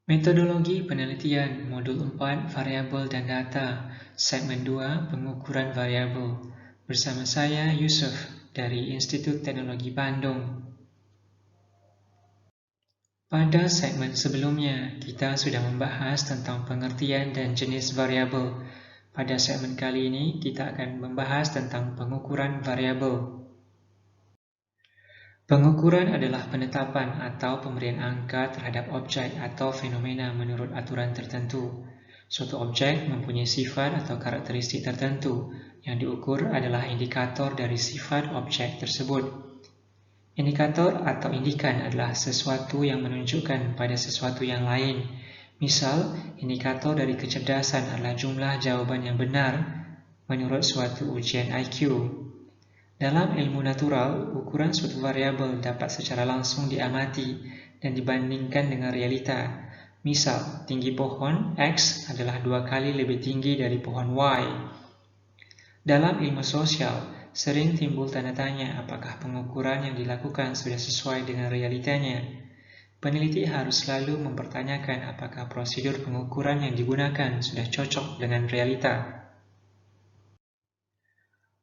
Metodologi penelitian Modul 4 Variabel dan Data Segmen 2 Pengukuran Variabel. Bersama saya Yusuf dari Institut Teknologi Bandung. Pada segmen sebelumnya, kita sudah membahas tentang pengertian dan jenis variabel. Pada segmen kali ini, kita akan membahas tentang pengukuran variabel. Pengukuran adalah penetapan atau pemberian angka terhadap objek atau fenomena menurut aturan tertentu. Suatu objek mempunyai sifat atau karakteristik tertentu. Yang diukur adalah indikator dari sifat objek tersebut. Indikator atau indikan adalah sesuatu yang menunjukkan pada sesuatu yang lain. Misal, indikator dari kecerdasan adalah jumlah jawaban yang benar menurut suatu ujian IQ. Dalam ilmu natural, ukuran suatu variabel dapat secara langsung diamati dan dibandingkan dengan realita. Misal, tinggi pohon X adalah 2 kali lebih tinggi dari pohon Y. Dalam ilmu sosial, sering timbul tanda tanya apakah pengukuran yang dilakukan sudah sesuai dengan realitanya. Peneliti harus selalu mempertanyakan apakah prosedur pengukuran yang digunakan sudah cocok dengan realita.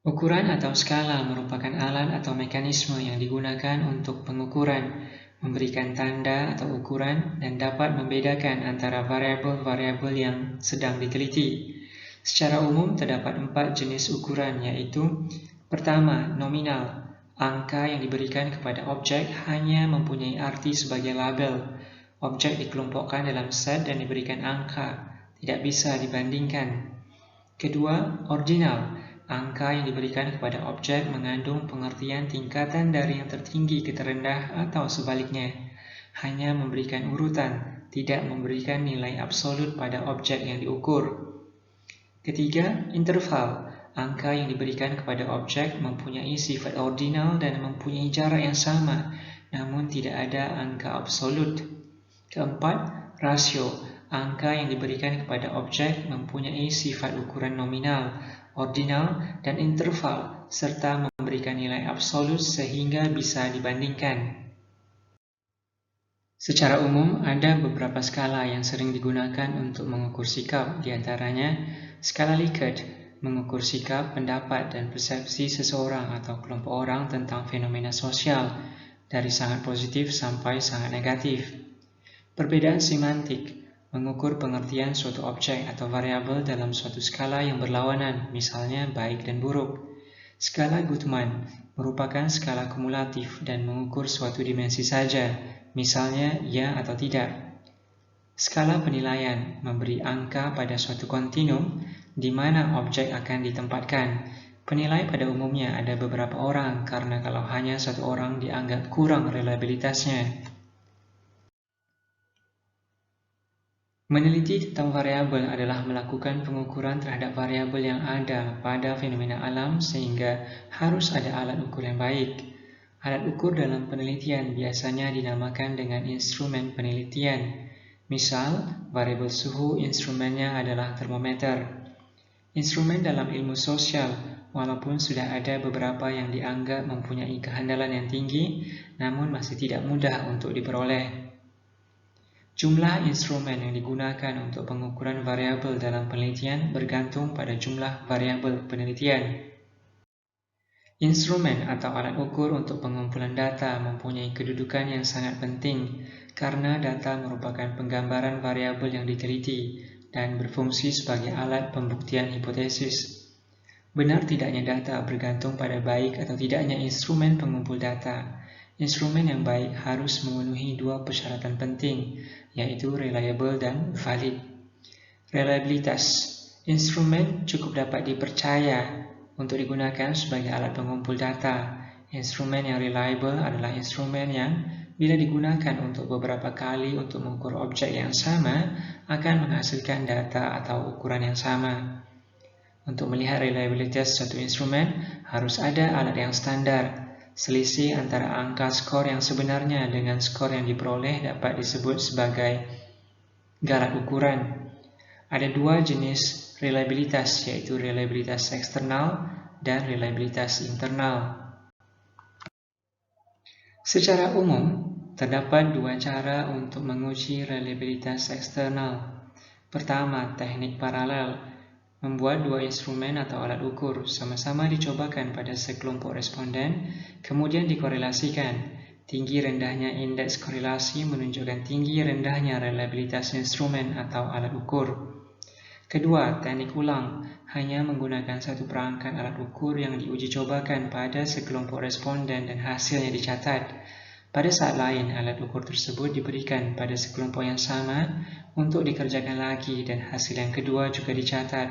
Ukuran atau skala merupakan alat atau mekanisme yang digunakan untuk pengukuran, memberikan tanda atau ukuran, dan dapat membedakan antara variabel-variabel yang sedang diteliti. Secara umum terdapat 4 jenis ukuran, yaitu pertama, nominal. Angka yang diberikan kepada objek hanya mempunyai arti sebagai label. Objek dikelompokkan dalam set dan diberikan angka, tidak bisa dibandingkan. Kedua, ordinal. Angka yang diberikan kepada objek mengandung pengertian tingkatan dari yang tertinggi ke terendah atau sebaliknya. Hanya memberikan urutan, tidak memberikan nilai absolut pada objek yang diukur. Ketiga, interval. Angka yang diberikan kepada objek mempunyai sifat ordinal dan mempunyai jarak yang sama, namun tidak ada angka absolut. Keempat, rasio. Angka yang diberikan kepada objek mempunyai sifat ukuran nominal, ordinal, dan interval, serta memberikan nilai absolut sehingga bisa dibandingkan. Secara umum, ada beberapa skala yang sering digunakan untuk mengukur sikap, di antaranya skala Likert, mengukur sikap, pendapat, dan persepsi seseorang atau kelompok orang tentang fenomena sosial, dari sangat positif sampai sangat negatif. Perbedaan semantik, mengukur pengertian suatu objek atau variabel dalam suatu skala yang berlawanan, misalnya baik dan buruk. Skala Guttman merupakan skala kumulatif dan mengukur suatu dimensi saja, misalnya ya atau tidak. Skala penilaian memberi angka pada suatu kontinum di mana objek akan ditempatkan. Penilai pada umumnya ada beberapa orang, karena kalau hanya satu orang dianggap kurang reliabilitasnya. Meneliti tentang variabel adalah melakukan pengukuran terhadap variabel yang ada pada fenomena alam sehingga harus ada alat ukur yang baik. Alat ukur dalam penelitian biasanya dinamakan dengan instrumen penelitian. Misal, variabel suhu instrumennya adalah termometer. Instrumen dalam ilmu sosial, walaupun sudah ada beberapa yang dianggap mempunyai kehandalan yang tinggi, namun masih tidak mudah untuk diperoleh. Jumlah instrumen yang digunakan untuk pengukuran variabel dalam penelitian bergantung pada jumlah variabel penelitian. Instrumen atau alat ukur untuk pengumpulan data mempunyai kedudukan yang sangat penting karena data merupakan penggambaran variabel yang diteliti dan berfungsi sebagai alat pembuktian hipotesis. Benar tidaknya data bergantung pada baik atau tidaknya instrumen pengumpul data. Instrumen yang baik harus memenuhi 2 persyaratan penting, yaitu reliable dan valid. Reliabilitas. Instrumen cukup dapat dipercaya untuk digunakan sebagai alat pengumpul data. Instrumen yang reliable adalah instrumen yang bila digunakan untuk beberapa kali untuk mengukur objek yang sama akan menghasilkan data atau ukuran yang sama. Untuk melihat reliabilitas suatu instrumen harus ada alat yang standar. Selisih antara angka skor yang sebenarnya dengan skor yang diperoleh dapat disebut sebagai garat ukuran. Ada 2 jenis reliabilitas, yaitu reliabilitas eksternal dan reliabilitas internal. Secara umum, terdapat dua cara untuk menguji reliabilitas eksternal. Pertama, teknik paralel. Membuat dua instrumen atau alat ukur sama-sama dicobakan pada sekelompok responden, kemudian dikorelasikan. Tinggi rendahnya indeks korelasi menunjukkan tinggi rendahnya reliabilitas instrumen atau alat ukur. Kedua, teknik ulang. Hanya menggunakan satu perangkat alat ukur yang diuji cobakan pada sekelompok responden dan hasilnya dicatat. Pada saat lain, alat ukur tersebut diberikan pada sekelompok yang sama untuk dikerjakan lagi dan hasil yang kedua juga dicatat.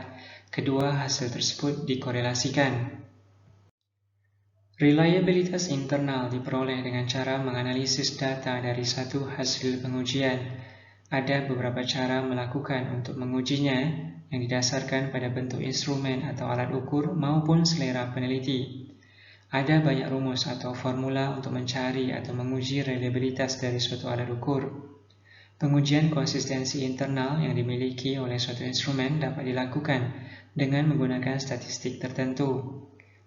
Kedua hasil tersebut dikorelasikan. Reliabilitas internal diperoleh dengan cara menganalisis data dari satu hasil pengujian. Ada beberapa cara melakukan untuk mengujinya yang didasarkan pada bentuk instrumen atau alat ukur maupun selera peneliti. Ada banyak rumus atau formula untuk mencari atau menguji reliabilitas dari suatu alat ukur. Pengujian konsistensi internal yang dimiliki oleh suatu instrumen dapat dilakukan dengan menggunakan statistik tertentu.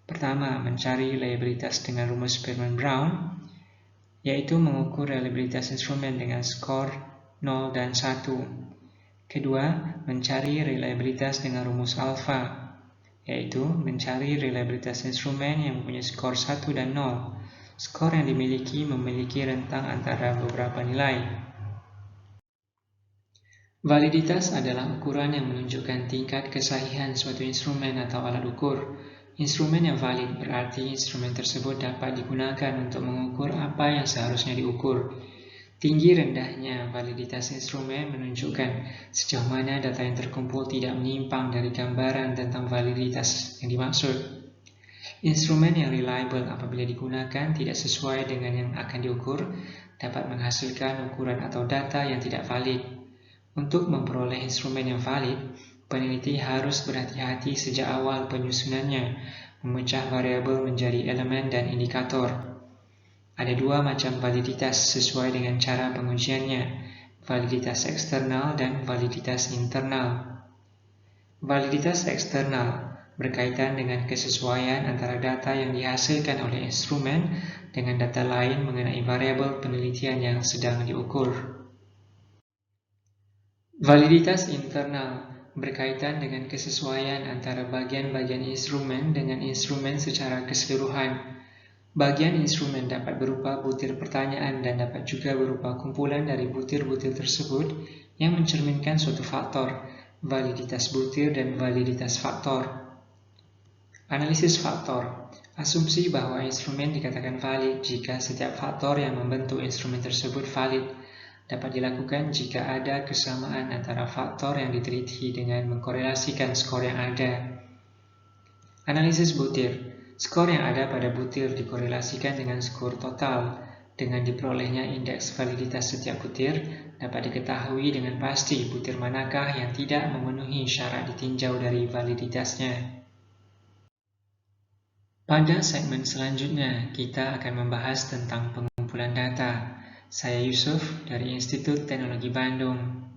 Pertama, mencari reliabilitas dengan rumus Spearman-Brown, yaitu mengukur reliabilitas instrumen dengan skor 0 dan 1. Kedua, mencari reliabilitas dengan rumus alfa, yaitu mencari reliabilitas instrumen yang mempunyai skor 1 dan 0. Skor yang memiliki rentang antara beberapa nilai. Validitas adalah ukuran yang menunjukkan tingkat kesahihan suatu instrumen atau alat ukur. Instrumen yang valid berarti instrumen tersebut dapat digunakan untuk mengukur apa yang seharusnya diukur. Tinggi rendahnya validitas instrumen menunjukkan sejauh mana data yang terkumpul tidak menyimpang dari gambaran tentang validitas yang dimaksud. Instrumen yang reliable apabila digunakan tidak sesuai dengan yang akan diukur dapat menghasilkan ukuran atau data yang tidak valid. Untuk memperoleh instrumen yang valid, peneliti harus berhati-hati sejak awal penyusunannya, memecah variabel menjadi elemen dan indikator. Ada dua macam validitas sesuai dengan cara pengujiannya, validitas eksternal dan validitas internal. Validitas eksternal berkaitan dengan kesesuaian antara data yang dihasilkan oleh instrumen dengan data lain mengenai variabel penelitian yang sedang diukur. Validitas internal berkaitan dengan kesesuaian antara bagian-bagian instrumen dengan instrumen secara keseluruhan. Bagian instrumen dapat berupa butir pertanyaan dan dapat juga berupa kumpulan dari butir-butir tersebut yang mencerminkan suatu faktor, validitas butir dan validitas faktor. Analisis faktor. Asumsi bahwa instrumen dikatakan valid jika setiap faktor yang membentuk instrumen tersebut valid dapat dilakukan jika ada kesamaan antara faktor yang diteliti dengan mengkorelasikan skor yang ada. Analisis butir. Skor yang ada pada butir dikorelasikan dengan skor total. Dengan diperolehnya indeks validitas setiap butir, dapat diketahui dengan pasti butir manakah yang tidak memenuhi syarat ditinjau dari validitasnya. Pada segmen selanjutnya, kita akan membahas tentang pengumpulan data. Saya Yusuf dari Institut Teknologi Bandung.